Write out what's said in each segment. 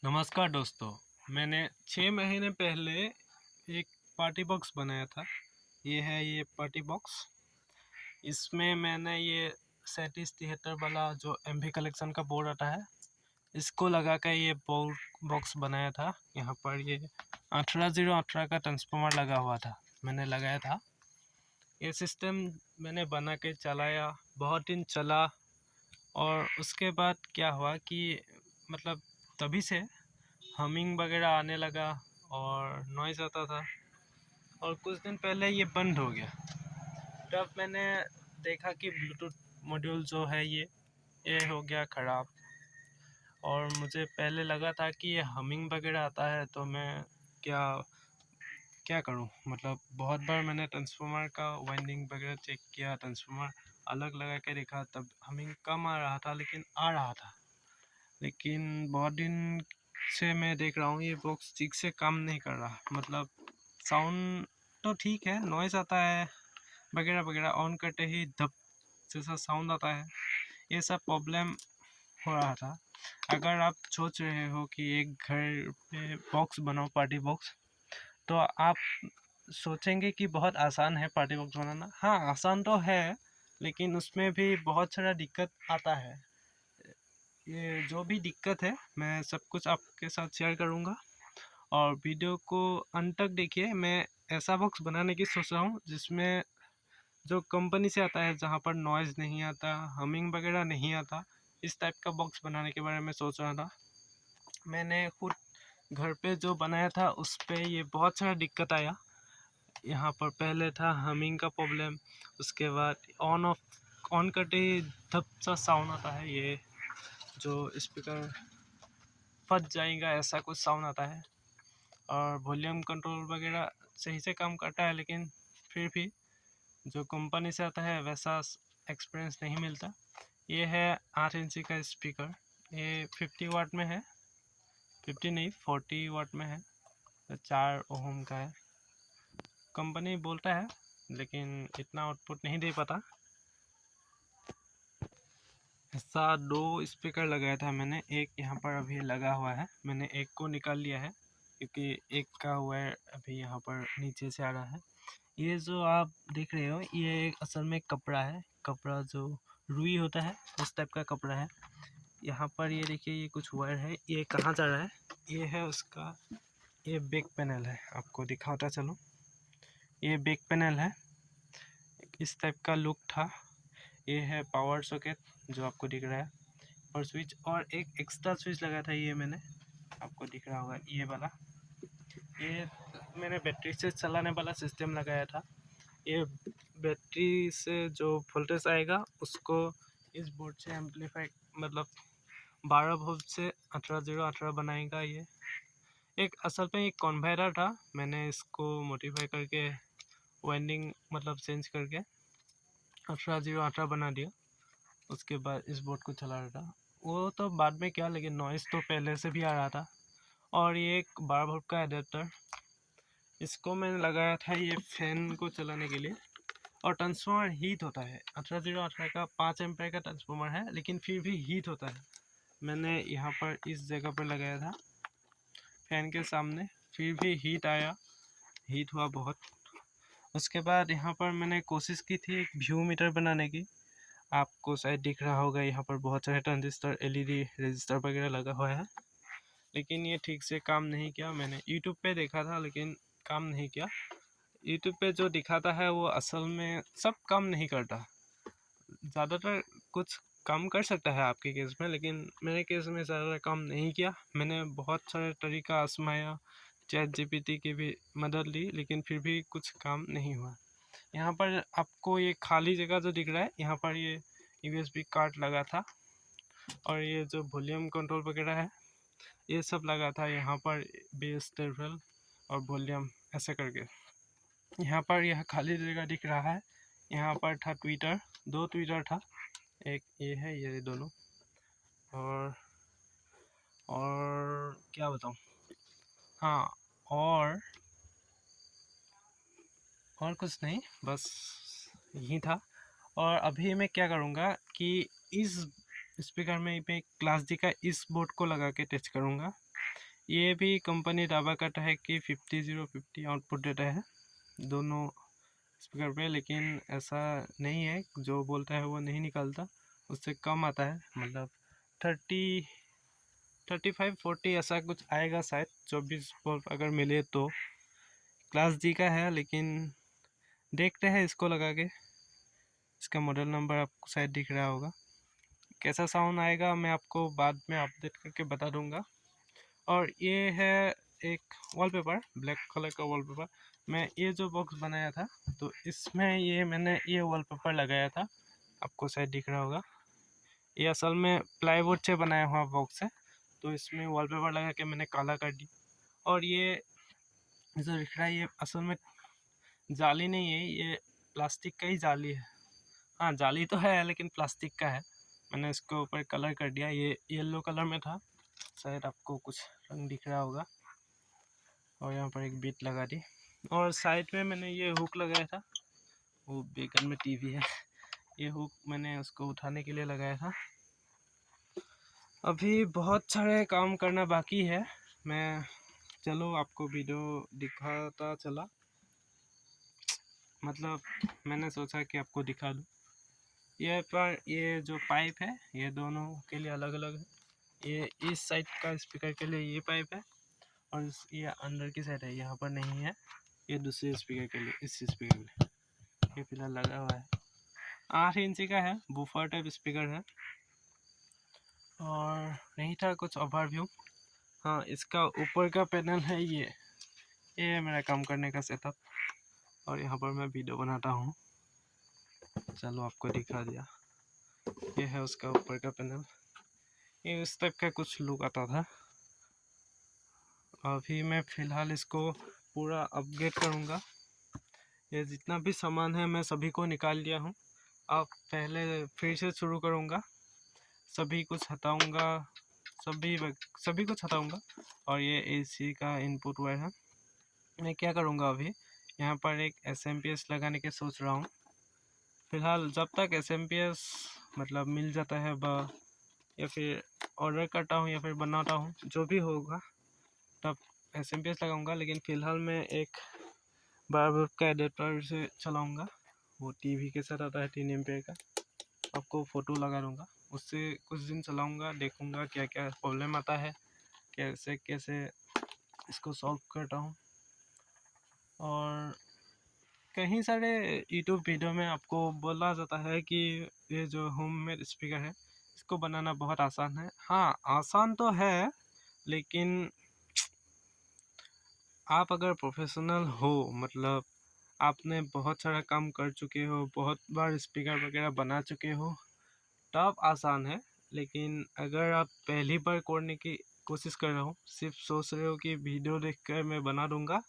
नमस्कार दोस्तों। मैंने 6 महीने पहले एक पार्टी बॉक्स बनाया था। ये पार्टी बॉक्स। इसमें मैंने ये 3773 वाला जो एमवी कलेक्शन का बोर्ड आता है, इसको लगा कर ये बोर्ड बॉक्स बनाया था। यहाँ पर ये 18018 का ट्रांसफार्मर लगा हुआ था, मैंने लगाया था। ये सिस्टम मैंने बना के चलाया, बहुत दिन चला। और उसके बाद क्या हुआ कि मतलब तभी से हमिंग वगैरह आने लगा और नॉइज़ आता था। और कुछ दिन पहले ये बंद हो गया। तब मैंने देखा कि ब्लूटूथ मॉड्यूल जो है ये हो गया ख़राब। और मुझे पहले लगा था कि ये हमिंग वगैरह आता है, तो मैं क्या क्या करूं। मतलब बहुत बार मैंने ट्रांसफार्मर का वाइंडिंग वगैरह चेक किया, ट्रांसफार्मर अलग लगा के देखा, तब हमिंग कम आ रहा था, लेकिन आ रहा था। लेकिन बहुत दिन से मैं देख रहा हूँ ये बॉक्स ठीक से काम नहीं कर रहा। मतलब साउंड तो ठीक है, नॉइज़ आता है वगैरह वगैरह, ऑन करते ही धप जैसा साउंड आता है। ये सब प्रॉब्लम हो रहा था। अगर आप सोच रहे हो कि एक घर पे बॉक्स बनाओ, पार्टी बॉक्स, तो आप सोचेंगे कि बहुत आसान है पार्टी बॉक्स बनाना। हाँ, आसान तो है, लेकिन उसमें भी बहुत सारा दिक्कत आता है। ये जो भी दिक्कत है मैं सब कुछ आपके साथ शेयर करूँगा, और वीडियो को अंत तक देखिए। मैं ऐसा बॉक्स बनाने की सोच रहा हूँ जिसमें जो कंपनी से आता है, जहाँ पर नॉइज़ नहीं आता, हमिंग वगैरह नहीं आता, इस टाइप का बॉक्स बनाने के बारे में सोच रहा था। मैंने खुद घर पे जो बनाया था उस पे ये बहुत सारा दिक्कत आया। यहाँ पर पहले था हमिंग का प्रॉब्लम, उसके बाद ऑन करते ही धप सा साउंड आता है, ये जो स्पीकर फट जाएगा ऐसा कुछ साउंड आता है। और वॉल्यूम कंट्रोल वगैरह सही से काम करता है, लेकिन फिर भी जो कंपनी से आता है वैसा एक्सपीरियंस नहीं मिलता। ये है 8 इंची का स्पीकर। ये 50 वाट में है, 50 नहीं 40 वाट में है, 4 ओम का है। कंपनी बोलता है, लेकिन इतना आउटपुट नहीं दे पाता। ऐसा 2 स्पीकर लगाया था मैंने, एक यहाँ पर अभी लगा हुआ है। मैंने एक को निकाल लिया है क्योंकि एक का वायर अभी यहाँ पर नीचे से आ रहा है। ये जो आप देख रहे हो ये असल में कपड़ा है, कपड़ा जो रुई होता है उस टाइप का कपड़ा है। यहाँ पर ये देखिए, ये कुछ वायर है, ये कहाँ जा रहा है, ये है उसका, ये बैक पैनल है। आपको दिखाता चलो, ये बैक पैनल है। इस टाइप का लुक था। ये है पावर सॉकेट जो आपको दिख रहा है, और स्विच, और एक एक्स्ट्रा स्विच लगा था ये मैंने, आपको दिख रहा होगा ये वाला। ये मैंने बैटरी से चलाने वाला सिस्टम लगाया था। ये बैटरी से जो वोल्टेज आएगा उसको इस बोर्ड से एम्पलीफाई, मतलब 12 वोल्ट से 18018 बनाएगा। ये एक असल में एक कन्वर्टर था, मैंने इसको मॉडिफाई करके वाइंडिंग मतलब चेंज करके 18018 बना दिया। उसके बाद इस बोर्ड को चला रहा था। वो तो बाद में क्या, लेकिन नॉइज़ तो पहले से भी आ रहा था। और ये एक 12 वोल्ट का एडेप्टर, इसको मैंने लगाया था ये फैन को चलाने के लिए। और ट्रांसफार्मर हीट होता है, 18018 का 5 एम्पीयर का ट्रांसफार्मर है, लेकिन फिर भी हीट होता है। मैंने यहाँ पर इस जगह पर लगाया था फैन के सामने, फिर भी हीट आया, हीट हुआ बहुत। उसके बाद यहाँ पर मैंने कोशिश की थी एक व्यू मीटर बनाने की। आपको शायद दिख रहा होगा, यहाँ पर बहुत सारे ट्रांजिस्टर, एलईडी रजिस्टर वगैरह लगा हुआ है, लेकिन ये ठीक से काम नहीं किया। मैंने यूट्यूब पे देखा था, लेकिन काम नहीं किया। यूट्यूब पे जो दिखाता है वो असल में सब काम नहीं करता। ज़्यादातर कुछ काम कर सकता है आपके केस में, लेकिन मेरे केस में ज़्यादा काम नहीं किया। मैंने बहुत सारे तरीका आजमाया, चैट जीपीटी की भी मदद ली, लेकिन फिर भी कुछ काम नहीं हुआ। यहाँ पर आपको ये खाली जगह जो दिख रहा है, यहाँ पर ये यूएसबी कार्ड लगा था, और ये जो वॉल्यूम कंट्रोल वगैरह है ये सब लगा था यहाँ पर, बेस, टेबल और वॉल्यूम ऐसे करके। यहाँ पर यह खाली जगह दिख रहा है। यहाँ पर था ट्विटर, 2 ट्विटर था, एक ये है, ये दोनों। और क्या बताऊँ, हाँ, और कुछ नहीं, बस यही था। और अभी मैं क्या करूँगा कि इस स्पीकर में मैं क्लास डी का इस बोर्ड को लगा के टेस्ट करूँगा। ये भी कंपनी दावा करता है कि 50-50 आउटपुट देता है दोनों स्पीकर पे, लेकिन ऐसा नहीं है, जो बोलता है वो नहीं निकलता, उससे कम आता है, मतलब 35-40 ऐसा कुछ आएगा शायद, 24 वोल्ट अगर मिले तो। क्लास डी का है, लेकिन देखते हैं इसको लगा के। इसका मॉडल नंबर आपको शायद दिख रहा होगा। कैसा साउंड आएगा मैं आपको बाद में अपडेट करके बता दूंगा। और ये है एक वॉलपेपर, ब्लैक कलर का वॉलपेपर। मैं ये जो बॉक्स बनाया था तो इसमें मैंने ये वॉलपेपर लगाया था, आपको शायद दिख रहा होगा। ये असल में प्लाईवुड से बनाया हुआ बॉक्स है, तो इसमें वॉलपेपर लगा के मैंने काला कर दी। और ये जो दिख रहा है ये असल में जाली नहीं है, ये प्लास्टिक का ही जाली है। हाँ, जाली तो है लेकिन प्लास्टिक का है। मैंने इसके ऊपर कलर कर दिया, ये येलो कलर में था, शायद आपको कुछ रंग दिख रहा होगा। और यहाँ पर एक बीट लगा दी, और साइड में मैंने ये हुक लगाया था, वो बेगन में टीवी है। ये हुक मैंने उसको उठाने के लिए लगाया था। अभी बहुत सारे काम करना बाकी है, मैं चलो आपको वीडियो दिखाता चला, मतलब मैंने सोचा कि आपको दिखा दूँ। ये जो पाइप है ये दोनों के लिए अलग अलग है। ये इस साइड का स्पीकर के लिए ये पाइप है, और ये अंदर की साइड है, यहाँ पर नहीं है। ये दूसरे स्पीकर के लिए, इस स्पीकर के लिए ये फिलहाल लगा हुआ है। 8 इंची का है, बूफर टाइप स्पीकर है। और नहीं था कुछ ओवरव्यू। हाँ, इसका ऊपर का पैनल है, ये मेरा काम करने का सेटअप, और यहाँ पर मैं वीडियो बनाता हूँ। चलो आपको दिखा दिया, ये है उसका ऊपर का पैनल। ये इस टाइप का कुछ लुक आता था। अभी मैं फ़िलहाल इसको पूरा अपग्रेड करूँगा। ये जितना भी सामान है मैं सभी को निकाल लिया हूँ। अब पहले फिर से शुरू करूँगा, सभी कुछ हटाऊँगा, सभी कुछ हटाऊँगा। और ये एसी का इनपुट वायर है। मैं क्या करूँगा, अभी यहाँ पर एक SMP लगाने के सोच रहा हूँ। फ़िलहाल जब तक SMP मतलब मिल जाता है या फिर ऑर्डर करता हूँ या फिर बनाता हूँ, जो भी होगा तब SMP लगाऊंगा। लेकिन फ़िलहाल मैं एक बार का एडेप्टर से चलाऊंगा, वो टीवी के साथ आता है 3 एम्पियर का। आपको फ़ोटो लगा दूंगा, उससे कुछ दिन चलाऊंगा, देखूंगा क्या क्या प्रॉब्लम आता है, कैसे कैसे इसको सॉल्व करता हूँ। और कहीं सारे यूट्यूब वीडियो में आपको बोला जाता है कि ये जो होममेड स्पीकर है इसको बनाना बहुत आसान है। हाँ, आसान तो है, लेकिन आप अगर प्रोफेशनल हो, मतलब आपने बहुत सारा काम कर चुके हो, बहुत बार स्पीकर वगैरह बना चुके हो, तब आसान है। लेकिन अगर आप पहली बार करने की कोशिश कर रहे हो, सिर्फ सोच रहे हो कि वीडियो देखकर मैं बना दूंगा,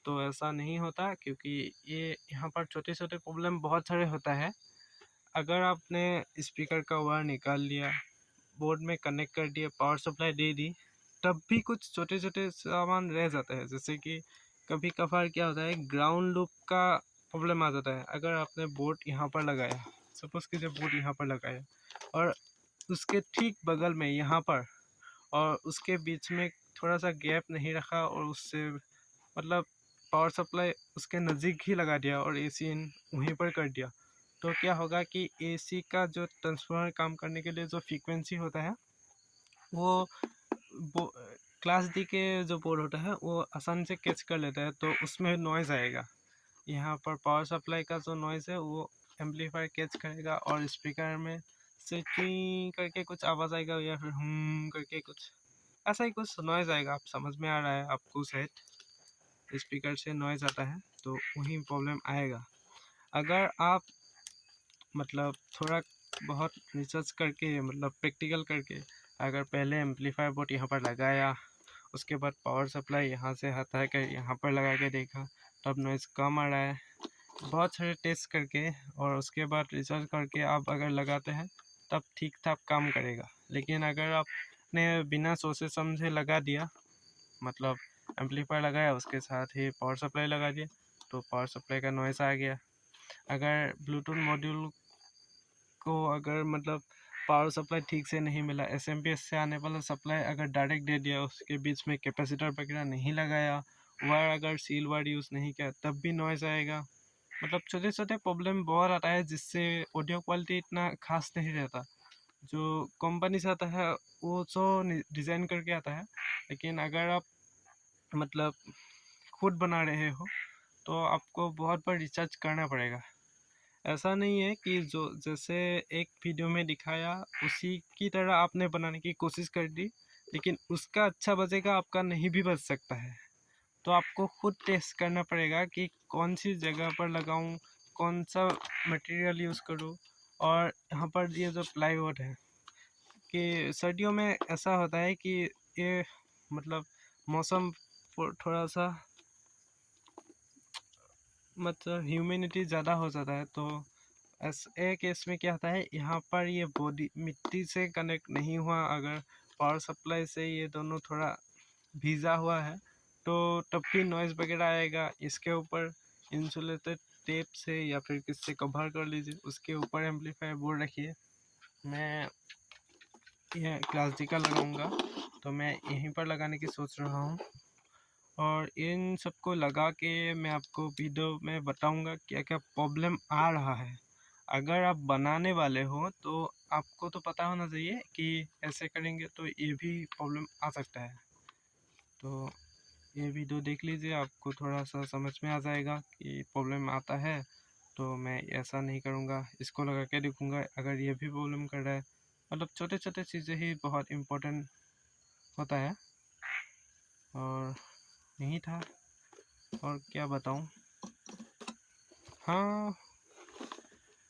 तो ऐसा नहीं होता, क्योंकि ये यहाँ पर छोटे छोटे प्रॉब्लम बहुत सारे होता है। अगर आपने स्पीकर का वायर निकाल लिया, बोर्ड में कनेक्ट कर दिया, पावर सप्लाई दे दी, तब भी कुछ छोटे छोटे सामान रह जाते हैं। जैसे कि कभी कभार क्या होता है, ग्राउंड लूप का प्रॉब्लम आ जाता है। अगर आपने बोर्ड यहाँ पर लगाया, सपोज़ कीजिए बोर्ड यहाँ पर लगाया, और उसके ठीक बगल में यहाँ पर और उसके बीच में थोड़ा सा गैप नहीं रखा, और उससे मतलब पावर सप्लाई उसके नज़दीक ही लगा दिया और AC इन वहीं पर कर दिया, तो क्या होगा कि AC का जो ट्रांसफार्मर काम करने के लिए जो फ्रीक्वेंसी होता है, वो क्लास डी के जो बोर्ड होता है वो आसानी से कैच कर लेता है, तो उसमें नॉइज़ आएगा। यहाँ पर पावर सप्लाई का जो नॉइज़ है वो एम्पलीफायर कैच करेगा, और स्पीकर में से टी करके कुछ आवाज़ आएगा, या फिर करके कुछ ऐसा ही कुछ नॉइज़ आएगा। आप समझ में आ रहा है आपको, शायद स्पीकर से नॉइज़ आता है तो वही प्रॉब्लम आएगा। अगर आप मतलब थोड़ा बहुत रिसर्च करके, मतलब प्रैक्टिकल करके, अगर पहले एम्पलीफायर बोर्ड यहाँ पर लगाया, उसके बाद पावर सप्लाई यहाँ से हटा कर यहाँ पर लगा के देखा, तब नॉइज़ कम आ रहा है, बहुत सारे टेस्ट करके और उसके बाद रिसर्च करके आप अगर लगाते हैं तब ठीक ठाक काम करेगा। लेकिन अगर आपने बिना सोचे समझे लगा दिया, मतलब एम्पलीफायर लगाया उसके साथ ही पावर सप्लाई लगा दिया, तो पावर सप्लाई का नॉइज़ आ गया। अगर ब्लूटूथ मॉड्यूल को अगर मतलब पावर सप्लाई ठीक से नहीं मिला, एसएमपीएस से आने वाला सप्लाई अगर डायरेक्ट दे दिया, उसके बीच में कैपेसिटर वगैरह नहीं लगाया, वायर अगर सील वायर यूज़ नहीं किया, तब भी नॉइज़ आएगा। मतलब छोटे छोटे प्रॉब्लम बहुत आता है, जिससे ऑडियो क्वालिटी इतना खास नहीं रहता। जो कंपनी से आता है वो तो डिज़ाइन करके आता है, लेकिन अगर आप मतलब खुद बना रहे हो तो आपको बहुत बार रिचार्ज करना पड़ेगा। ऐसा नहीं है कि जो जैसे एक वीडियो में दिखाया उसी की तरह आपने बनाने की कोशिश कर दी, लेकिन उसका अच्छा बजेगा, आपका नहीं भी बज सकता है। तो आपको खुद टेस्ट करना पड़ेगा कि कौन सी जगह पर लगाऊं, कौन सा मटेरियल यूज़ करूं। और यहाँ पर ये जो प्लाईवुड है कि सर्दियों में ऐसा होता है कि ये मतलब मौसम थोड़ा सा मतलब ह्यूमिडिटी ज़्यादा हो जाता है, तो ऐसे केस में क्या होता है, यहाँ पर ये बॉडी मिट्टी से कनेक्ट नहीं हुआ, अगर पावर सप्लाई से ये दोनों थोड़ा भीजा हुआ है तो तब भी नॉइज़ वगैरह आएगा। इसके ऊपर इंसुलेटेड टेप से या फिर किससे कवर कर लीजिए, उसके ऊपर एम्पलीफायर बोर्ड रखिए। मैं यह क्लास डी का लगाऊंगा, तो मैं यहीं पर लगाने की सोच रहा हूँ। और इन सबको लगा के मैं आपको वीडियो में बताऊंगा क्या क्या प्रॉब्लम आ रहा है। अगर आप बनाने वाले हो तो आपको तो पता होना चाहिए कि ऐसे करेंगे तो ये भी प्रॉब्लम आ सकता है। तो ये वीडियो देख लीजिए, आपको थोड़ा सा समझ में आ जाएगा कि प्रॉब्लम आता है तो मैं ऐसा नहीं करूँगा, इसको लगा के देखूँगा अगर ये भी प्रॉब्लम कर रहा है। मतलब छोटे छोटे चीज़ें ही बहुत इम्पोर्टेंट होता है। और यही था, और क्या बताऊँ। हाँ,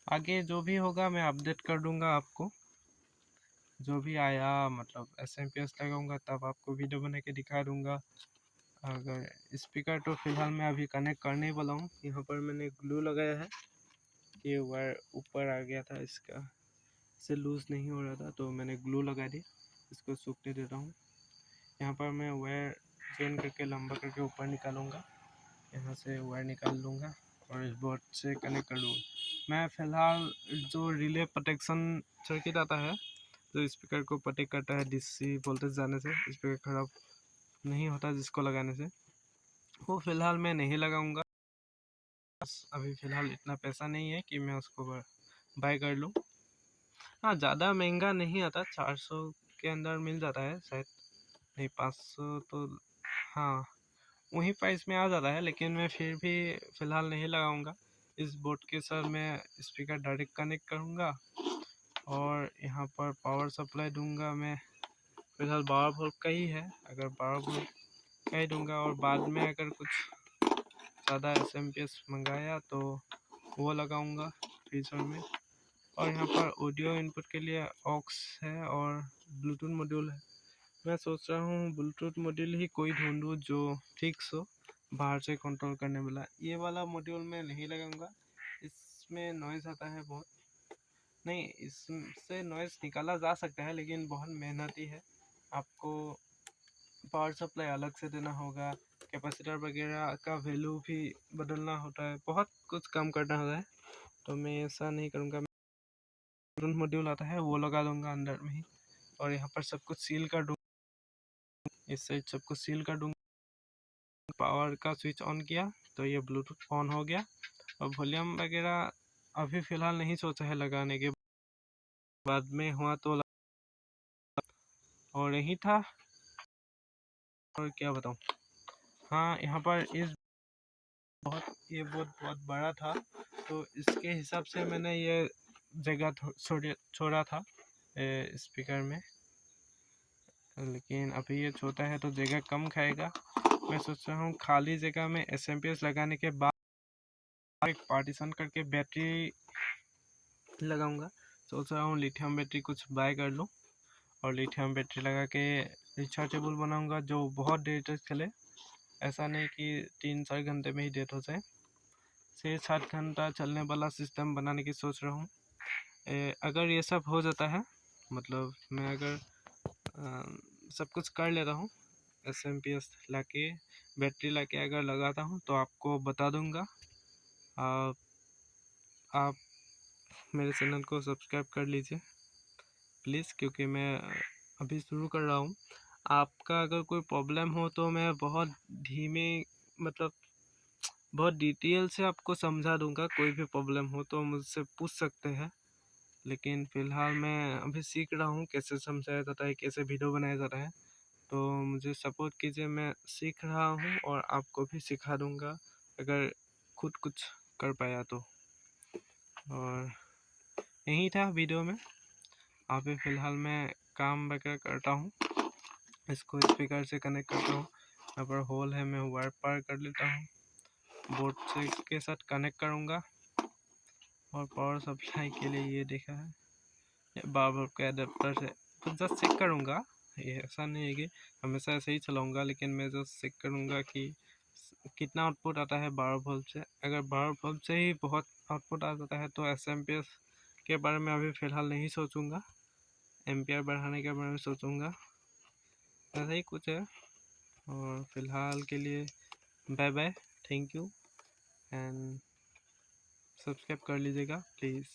आगे जो भी होगा मैं अपडेट कर दूँगा आपको। जो भी आया मतलब एसएमपीएस लगाऊंगा तब आपको वीडियो बना के दिखा दूँगा। अगर स्पीकर तो फ़िलहाल मैं अभी कनेक्ट करने वाला हूँ। यहाँ पर मैंने ग्लू लगाया है कि वायर ऊपर आ गया था, इसका से लूज़ नहीं हो रहा था, तो मैंने ग्लू लगा दी, इसको सूखने देता हूँ। यहाँ पर मैं वायर चेन करके लंबा करके ऊपर निकालूंगा, यहाँ से वायर निकाल लूँगा और इस बोर्ड से कनेक्ट कर लूँगा। मैं फ़िलहाल जो रिले प्रोटेक्शन सर्किट आता है जो स्पीकर को प्रोटेक्ट करता है डीसी वोल्टेज जाने से, स्पीकर ख़राब नहीं होता जिसको लगाने से, वो फ़िलहाल मैं नहीं लगाऊंगा। अभी फ़िलहाल इतना पैसा नहीं है कि मैं उसको बाय कर लूँ। हाँ, ज़्यादा महंगा नहीं आता, 400 के अंदर मिल जाता है शायद, नहीं 500 तो हाँ वही प्राइस में आ जाता है, लेकिन मैं फिर भी फ़िलहाल नहीं लगाऊंगा। इस बोर्ड के साथ मैं स्पीकर डायरेक्ट कनेक्ट करूंगा और यहाँ पर पावर सप्लाई दूंगा। मैं फ़िलहाल 12 वोल्ट का ही है, अगर 12 वोल्ट का ही दूंगा, और बाद में अगर कुछ ज़्यादा एसएमपीएस मंगाया तो वो लगाऊंगा फ्यूचर में। और यहाँ पर ऑडियो इनपुट के लिए ऑक्स है और ब्लूटूथ मॉड्यूल है। मैं सोच रहा हूँ ब्लूटूथ मॉड्यूल ही कोई ढूंढूँ जो फिक्स हो, बाहर से कंट्रोल करने वाला। ये वाला मॉड्यूल मैं नहीं लगाऊंगा, इसमें नॉइज़ आता है बहुत। नहीं, इससे नॉइज़ निकाला जा सकता है लेकिन बहुत मेहनती है। आपको पावर सप्लाई अलग से देना होगा, कैपेसिटर वगैरह का वैल्यू भी बदलना होता है, बहुत कुछ काम करना होता है। तो मैं ऐसा नहीं करूँगा, ब्लूटूथ मॉड्यूल आता है वो लगा दूंगा अंदर में ही, और यहाँ पर सब कुछ सील कर दूँगा, इस साइड सब कुछ सील कर दूँगा। पावर का स्विच ऑन किया तो ये ब्लूटूथ ऑन हो गया, और वॉल्यूम वगैरह अभी फ़िलहाल नहीं सोचा है लगाने के, बाद में हुआ तो और यही था, और क्या बताऊँ। हाँ, यहाँ पर ये बहुत बड़ा था, तो इसके हिसाब से मैंने ये जगह छोड़ा था स्पीकर में, लेकिन अभी ये छोटा है तो जगह कम खाएगा। मैं सोच रहा हूँ खाली जगह में एसएमपीएस लगाने के बाद एक पार्टीशन करके बैटरी लगाऊंगा। सोच रहा हूँ लिथियम बैटरी कुछ बाय कर लूँ और लिथियम बैटरी लगा के रिचार्जेबल बनाऊंगा जो बहुत देर तक चले। ऐसा नहीं कि 3-4 घंटे में ही डेट हो जाए, 6-7 घंटा चलने वाला सिस्टम बनाने की सोच रहा हूँ। अगर ये सब हो जाता है, मतलब मैं अगर सब कुछ कर लेता हूँ, एसएमपीएस लाके बैटरी लाके अगर लगाता हूँ तो आपको बता दूंगा। आप मेरे चैनल को सब्सक्राइब कर लीजिए। प्लीज़, क्योंकि मैं अभी शुरू कर रहा हूँ। आपका अगर कोई प्रॉब्लम हो तो मैं बहुत धीमे, मतलब बहुत डिटेल से आपको समझा दूंगा। कोई भी प्रॉब्लम हो तो मुझसे पूछ सकते हैं, लेकिन फ़िलहाल मैं अभी सीख रहा हूँ कैसे समझाया जाता है, कैसे वीडियो बनाया जाता है। तो मुझे सपोर्ट कीजिए, मैं सीख रहा हूँ और आपको भी सिखा दूंगा अगर खुद कुछ कर पाया तो। और यही था वीडियो में। अभी फ़िलहाल मैं काम वगैरह करता हूँ, इसको स्पीकर से कनेक्ट करता हूँ। यहाँ पर होल है, मैं वायर पार कर लेता हूँ, बोर्ड से के साथ कनेक्ट करूँगा। और पावर सप्लाई के लिए ये देखा है बार के अडेप्टर से तो जस्ट चेक करूँगा। ये ऐसा नहीं है कि हमेशा ऐसे ही चलाऊँगा, लेकिन मैं जस्ट चेक करूँगा कि कितना आउटपुट आता है 12 वोल्ट से। अगर 12 वोल्ट से ही बहुत आउटपुट आ जाता है तो एसएमपीएस के बारे में अभी फ़िलहाल नहीं सोचूंगा, एम्पियर बढ़ाने के बारे में सोचूंगा। ऐसा ही कुछ है। और फिलहाल के लिए bye bye, thank you and subscribe कर लीजिएगा प्लीज़।